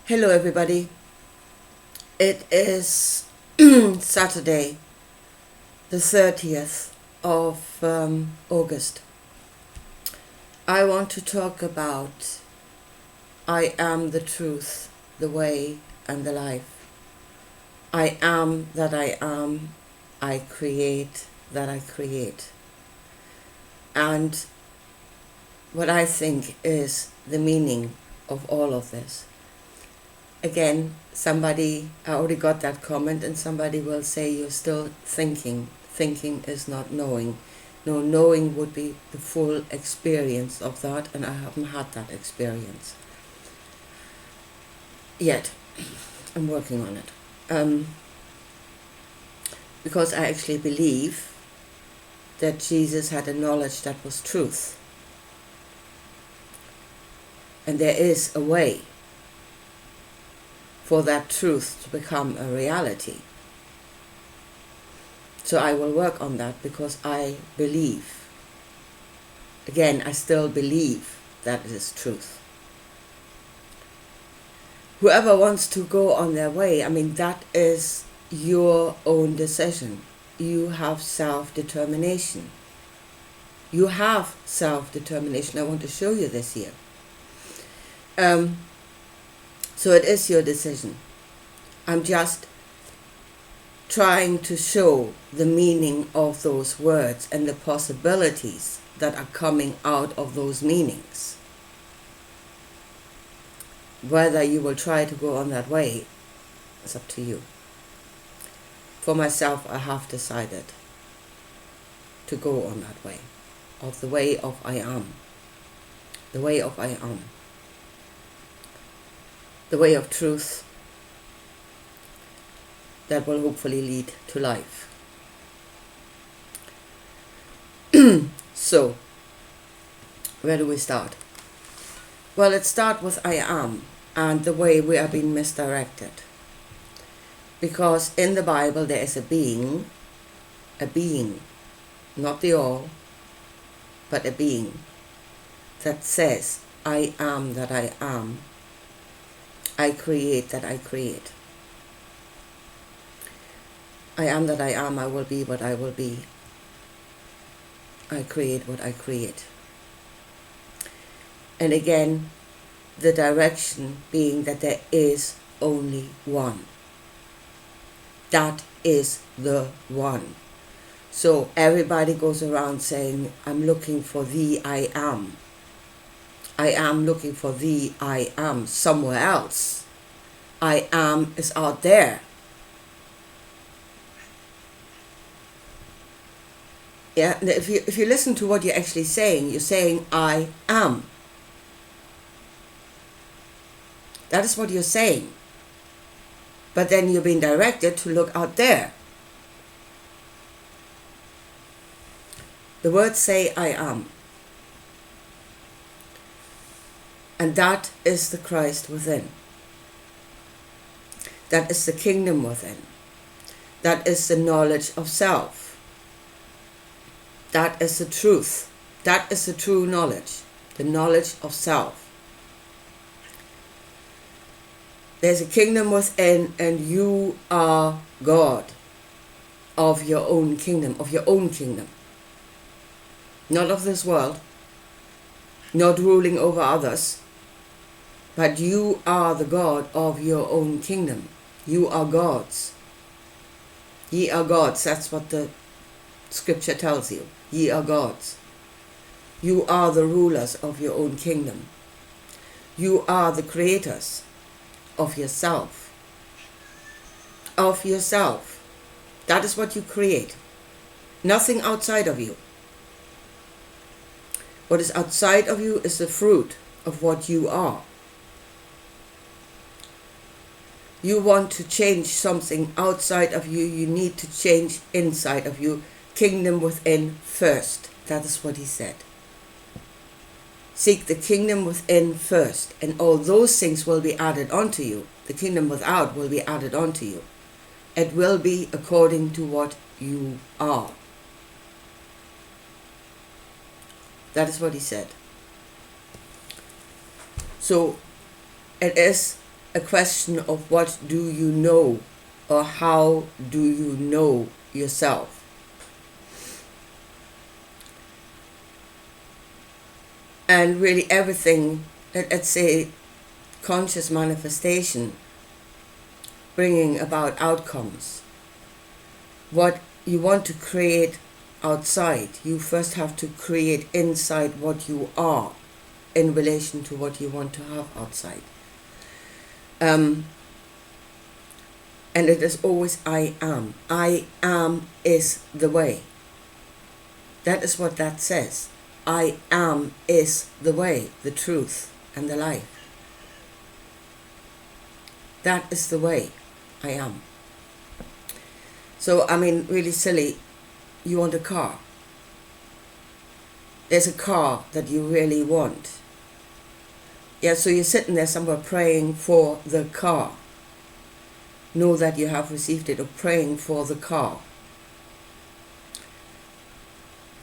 Hello, everybody. It is Saturday, the 30th of August. I want to talk about I am the truth, the way, and the life. I am that I am. I create that I create. And what I think is the meaning of all of this. Again, I already got that comment, and somebody will say you're still thinking. Thinking is not knowing. No, knowing would be the full experience of that, and I haven't had that experience yet. I'm working on it. Because I actually believe that Jesus had a knowledge that was truth. And there is a way for that truth to become a reality. So I will work on that because I believe. Again, I still believe that it is truth. Whoever wants to go on their way, that is your own decision. You have self-determination. You have self-determination. I want to show you this here. So it is your decision. I'm just trying to show the meaning of those words and the possibilities that are coming out of those meanings. Whether you will try to go on that way is up to you. For myself, I have decided to go on that way, of the way of I am. The way of I am. The way of truth that will hopefully lead to life. So, where do we start? Well, let's start with I am and the way we are being misdirected. Because in the Bible there is a being, not the all, but a being that says, I am that I am. I create that I create. I am that I am, I will be what I will be. I create what I create. And again, the direction being that there is only one. That is the one. So everybody goes around saying, I'm looking for the I am. I am looking for the I am somewhere else. I am is out there. Yeah, if you listen to what you're actually saying, you're saying I am. That is what you're saying. But then you're being directed to look out there. The words say I am. And that is the Christ within. That is the kingdom within. That is the knowledge of self. That is the truth. That is the true knowledge. The knowledge of self. There's a kingdom within, and you are God of your own kingdom, Not of this world, not ruling over others, but you are the God of your own kingdom. You are gods. Ye are gods, that's what the scripture tells you. Ye are gods. You are the rulers of your own kingdom. You are the creators of yourself. Of yourself. That is what you create. Nothing outside of you. What is outside of you is the fruit of what you are. You want to change something outside of you, you need to change inside of you. Kingdom within first. That is what he said. Seek the kingdom within first, and all those things will be added onto you. The kingdom without will be added onto you. It will be according to what you are. That is what he said. So it is a question of what do you know, or how do you know yourself. And really everything, let's say conscious manifestation, bringing about outcomes. What you want to create outside, you first have to create inside what you are in relation to what you want to have outside. And it is always I am. I am is the way. That is what that says. I am is the way, the truth, and the life. That is the way I am. So, I mean, really silly, you want a car. There's a car that you really want. Yeah, so you're sitting there somewhere praying for the car. Know that you have received it, or praying for the car.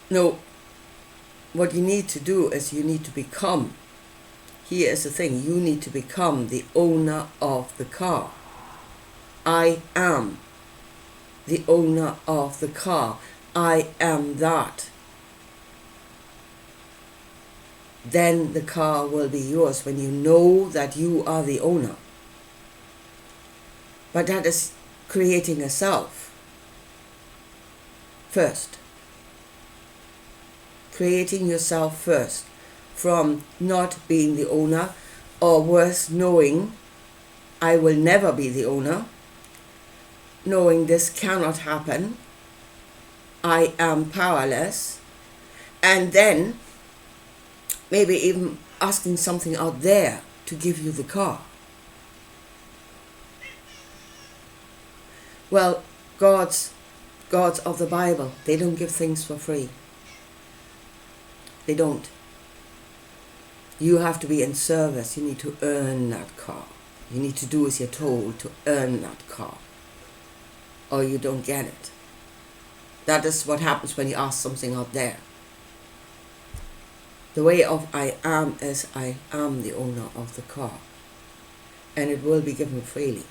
No, what you need to do is you need to become. Here is the thing, you need to become the owner of the car. I am the owner of the car. I am that. Then the car will be yours when you know that you are the owner. But that is creating a self first. Creating yourself first, from not being the owner, or worse, knowing I will never be the owner, knowing this cannot happen, I am powerless, and then maybe even asking something out there to give you the car. Well, gods of the Bible, they don't give things for free. They don't. You have to be in service. You need to earn that car. You need to do as you're told to earn that car, or you don't get it. That is what happens when you ask something out there. The way of I am is I am the owner of the car, and it will be given freely.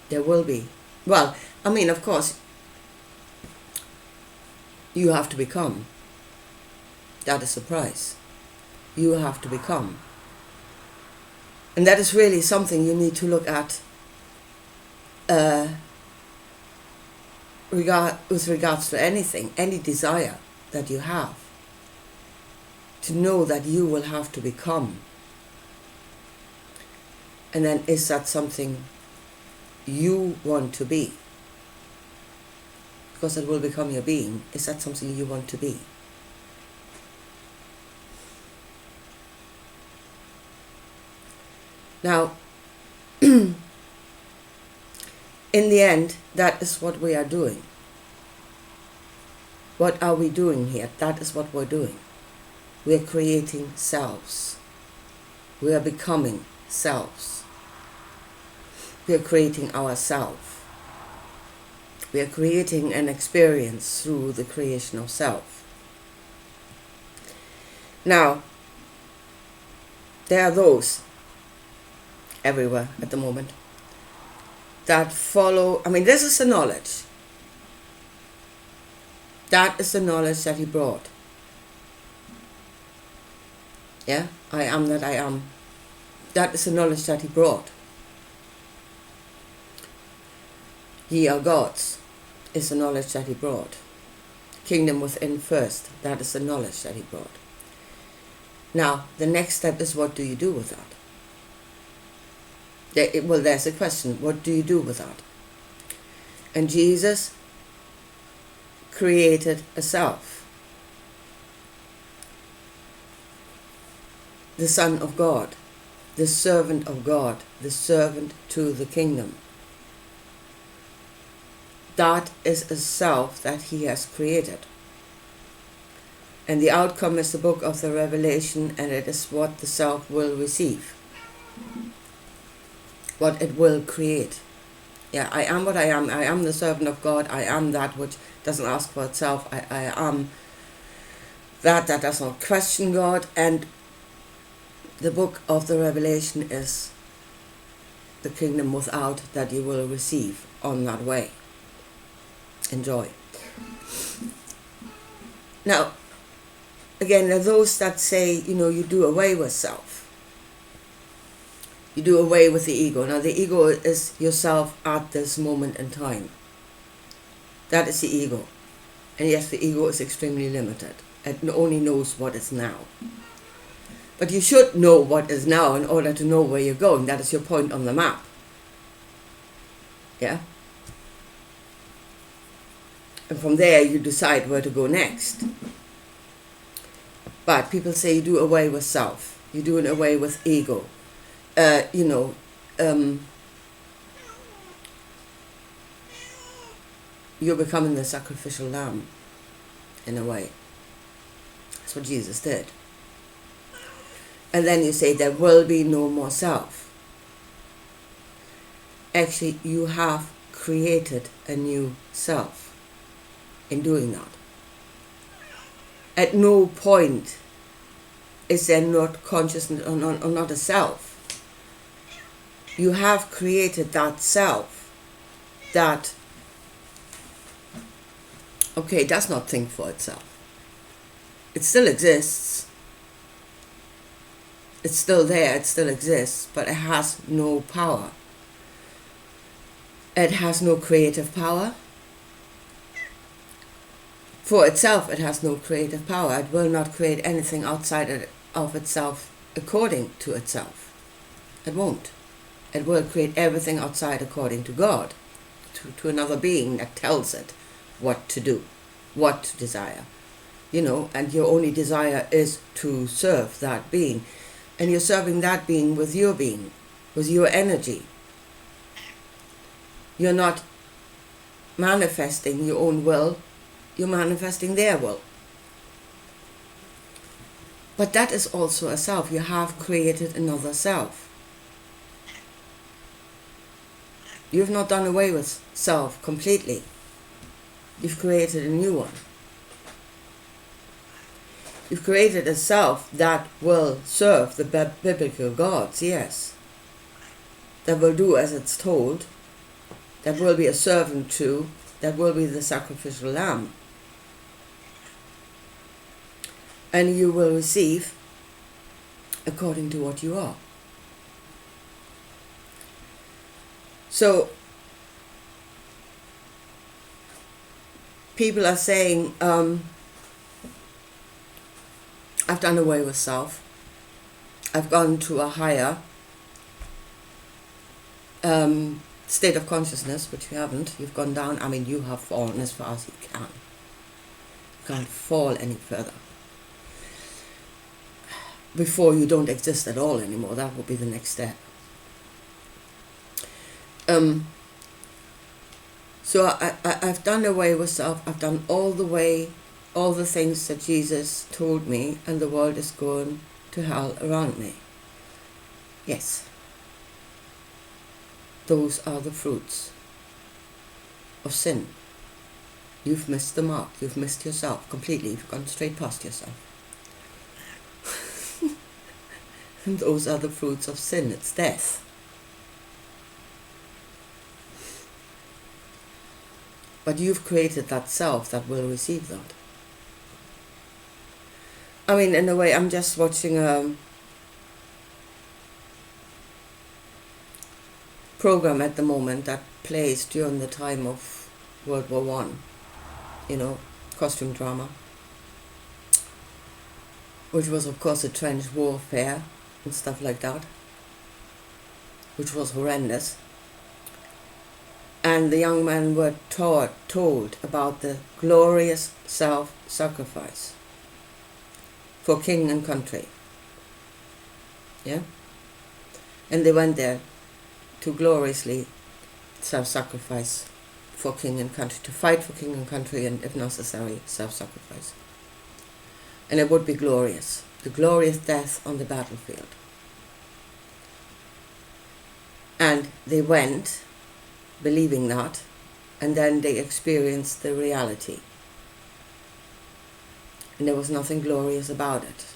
There will be. Well, I mean, of course, you have to become. That is the price. You have to become. And that is really something you need to look at with regards to anything, any desire that you have. To know that you will have to become. And then, is that something you want to be? Because it will become your being. Is that something you want to be? Now, in the end, that is what we are doing. What are we doing here? That is what we're doing. We are creating selves. We are becoming selves. We are creating ourselves. We are creating an experience through the creation of self. Now, there are those everywhere at the moment that follow. I mean, this is the knowledge. That is the knowledge that he brought. Yeah, I am that I am. That is the knowledge that he brought. Ye are gods is the knowledge that he brought. Kingdom within first, that is the knowledge that he brought. Now, the next step is, what do you do with that? Well, there's a question. What do you do with that? And Jesus created a self. The Son of God, the servant of God, the servant to the kingdom. That is a self that he has created. And the outcome is the book of the Revelation, and it is what the self will receive. What it will create. Yeah, I am what I am. I am the servant of God. I am that which doesn't ask for itself. I am that does not question God. And the book of the Revelation is the kingdom without that you will receive on that way. Enjoy. Now, again, there are those that say, you do away with self. You do away with the ego. Now, the ego is yourself at this moment in time. That is the ego. And yes, the ego is extremely limited. It only knows what is now. But you should know what is now in order to know where you're going. That is your point on the map. Yeah? And from there you decide where to go next. But people say you do away with self. You do away with ego. You're becoming the sacrificial lamb, in a way. That's what Jesus did. And then you say there will be no more self. Actually, you have created a new self in doing that. At no point is there not consciousness or not a self. You have created that self that, does not think for itself. It still exists. It's still there, it still exists, but it has no power. It has no creative power. For itself, it has no creative power. It will not create anything outside of itself according to itself. It won't. It will create everything outside according to God, to another being that tells it what to do, what to desire. And your only desire is to serve that being. And you're serving that being with your being, with your energy. You're not manifesting your own will, you're manifesting their will. But that is also a self. You have created another self. You've not done away with self completely. You've created a new one. You've created a self that will serve the biblical gods, yes. That will do as it's told. That will be a servant to. That will be the sacrificial lamb. And you will receive according to what you are. So, people are saying, I've done away with self. I've gone to a higher state of consciousness, which you haven't. You've gone down. You have fallen as far as you can. You can't fall any further. Before you don't exist at all anymore. That will be the next step. So I've done away with self. I've done all the things that Jesus told me, and the world is going to hell around me. Yes. Those are the fruits of sin. You've missed the mark. You've missed yourself completely. You've gone straight past yourself. And those are the fruits of sin. It's death. But you've created that self that will receive that. In a way, I'm just watching a program at the moment that plays during the time of World War One. Costume drama. Which was, of course, a trench warfare and stuff like that. Which was horrendous. And the young men were told about the glorious self-sacrifice for king and country. Yeah? And they went there to gloriously self-sacrifice for king and country, to fight for king and country, and if necessary, self-sacrifice. And it would be glorious, the glorious death on the battlefield. And they went believing that, and then they experienced the reality. And there was nothing glorious about it.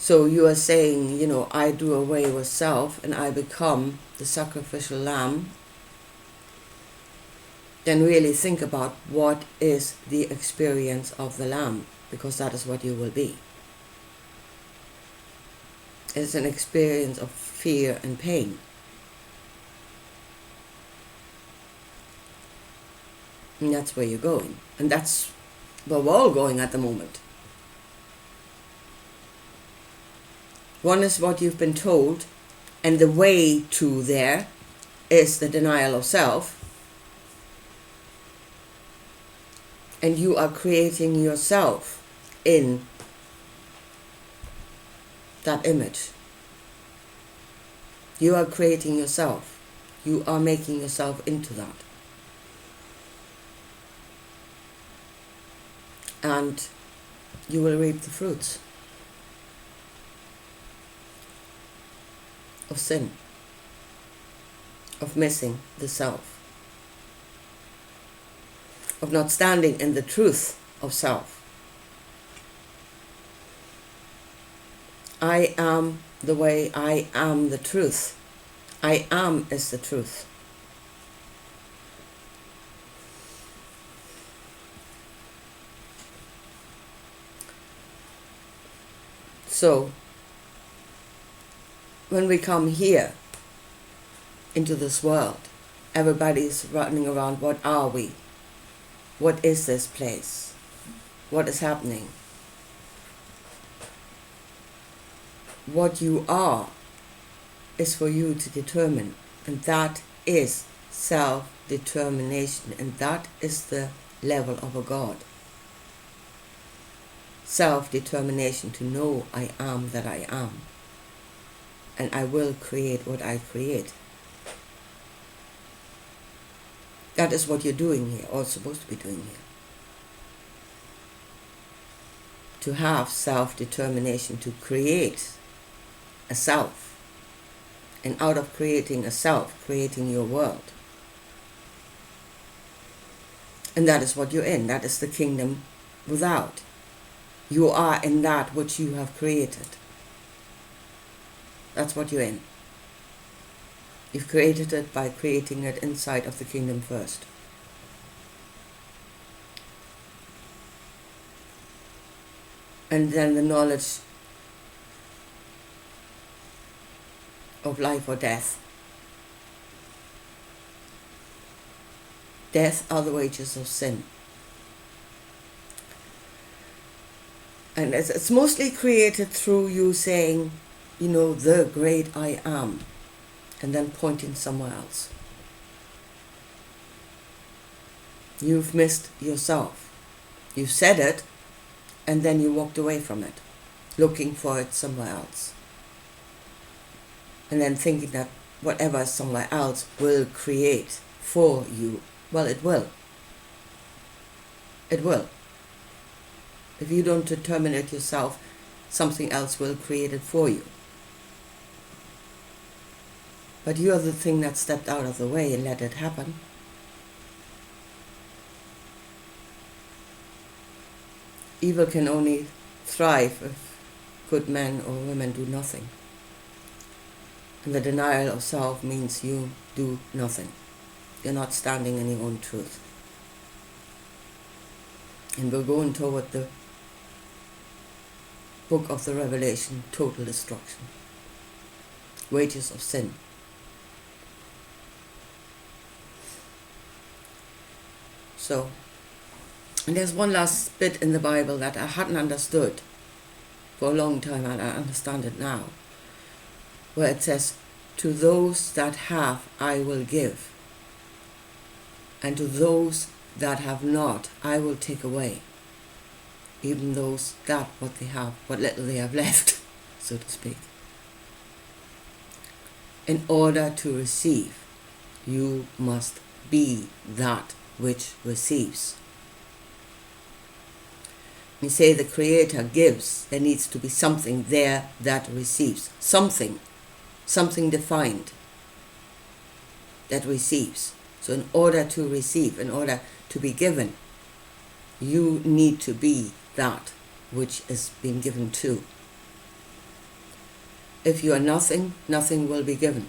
So you are saying, I do away with self and I become the sacrificial lamb. Then really think about what is the experience of the lamb, because that is what you will be. It's an experience of fear and pain. And that's where you're going. And that's where we're all going at the moment. One is what you've been told, and the way to there is the denial of self. And you are creating yourself in that image. You are creating yourself. You are making yourself into that. And you will reap the fruits of sin, of missing the self, of not standing in the truth of self. I am the way, I am the truth. I am is the truth. So, when we come here into this world, everybody's running around, what are we? What is this place? What is happening? What you are is for you to determine, and that is self-determination, and that is the level of a God. Self-determination to know I am that I am, and I will create what I create. That is what you're doing here, or supposed to be doing here. To have self-determination, to create a self, and out of creating a self, creating your world. And that is what you're in. That is the kingdom without. You are in that which you have created. That's what you're in. You've created it by creating it inside of the kingdom first. And then the knowledge of life or death. Death are the wages of sin. And it's mostly created through you saying, the great I am, and then pointing somewhere else. You've missed yourself. You said it, and then you walked away from it, looking for it somewhere else. And then thinking that whatever is somewhere else will create for you. Well, it will. It will. If you don't determine it yourself, something else will create it for you. But you are the thing that stepped out of the way and let it happen. Evil can only thrive if good men or women do nothing. And the denial of self means you do nothing. You're not standing in your own truth. And we're going toward the book of the Revelation, total destruction. Wages of sin. So, and there's one last bit in the Bible that I hadn't understood for a long time, and I understand it now, where it says, to those that have I will give, and to those that have not I will take away, even those that what they have, what little they have left, so to speak. In order to receive, you must be that which receives. You say the Creator gives, there needs to be something there that receives. Something defined that receives. So in order to receive, in order to be given, you need to be that which is being given to. If you are nothing, nothing will be given.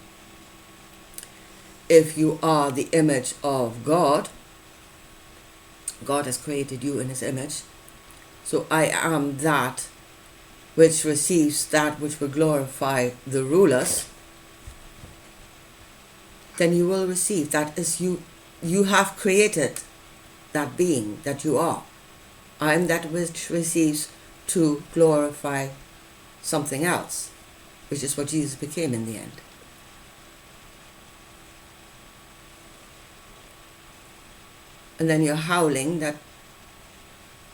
If you are the image of God, God has created you in his image. So I am that which receives that which will glorify the rulers. Then you will receive. That is you. You have created that being that you are. I am that which receives to glorify something else, which is what Jesus became in the end. And then you're howling that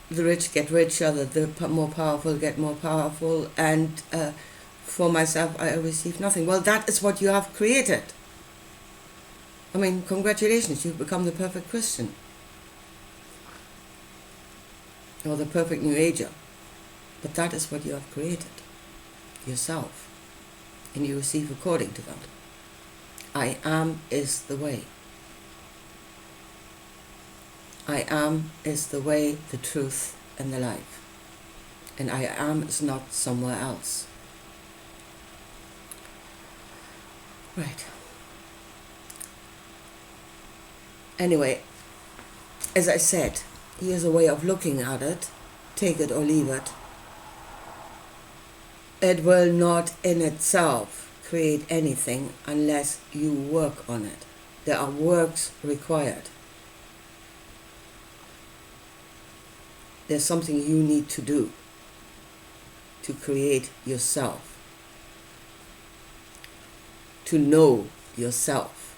the rich get richer, that the more powerful get more powerful, and for myself I receive nothing. Well, that is what you have created. I mean, congratulations, you've become the perfect Christian. Or the perfect New Ager. But that is what you have created. Yourself. And you receive according to that. I am is the way. I am is the way, the truth, and the life. And I am is not somewhere else. Right. Anyway, as I said, here's a way of looking at it. Take it or leave it. It will not in itself create anything unless you work on it. There are works required. There's something you need to do to create yourself, to know yourself.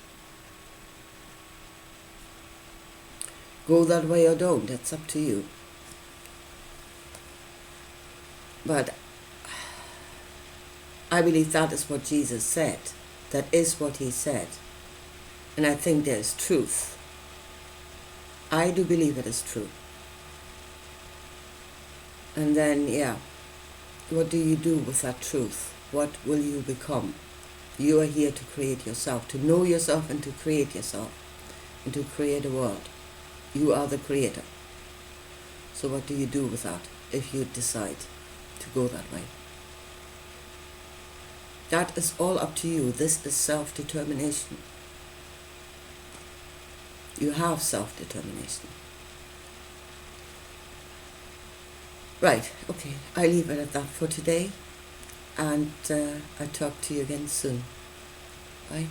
Go that way or don't, that's up to you. But I believe that is what Jesus said. That is what he said. And I think there's truth. I do believe it is true. And then, what do you do with that truth? What will you become? You are here to create yourself, to know yourself and to create yourself, and to create a world. You are the creator. So what do you do with that if you decide to go that way? That is all up to you. This is self-determination. You have self-determination. Right, okay, I leave it at that for today, and I'll talk to you again soon. Bye.